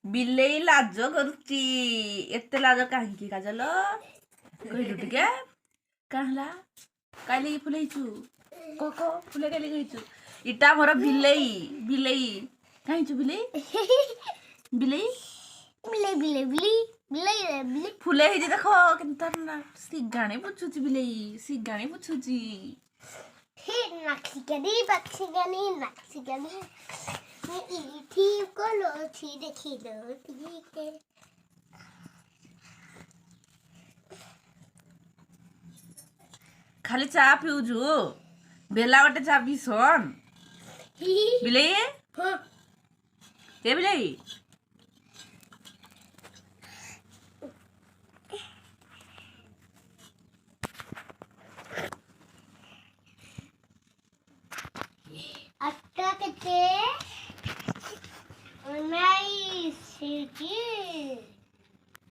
ବିଲେଇ ଲାଜ କରୁଛି ଏତେ ଲାଜ କାହିଁକି କାଜଲ କହିଲୁ ଟିକେ କାଁ ହେଲା କାଲି ଫୁଲେଇଛୁ କହ ଫୁଲେ କାଲି କହିଛୁ ଇଟା ମୋର ବିଲେଇ ବିଲେଇ କାହିଁଛୁ ବିଲେଇ ବିଲେଇ ବିଲେଇ ବିଲେଇ ବିଲେଇ ବିଲେଇ ବିଲେଇ ଫୁଲେ ହେଇଛି ଦେଖ କେନ୍ତା ସିଗାଣି ପୁଛୁଛି ବିଲେଇ ସିଗାଣି ପୁଛୁଛି नाक्षिगनी ठीक कलो छी देखी लो ठीक है खाली चा पिउजु बेला गोटे चा पिसन बिलेई ए बिलेई अट्टा के नाइस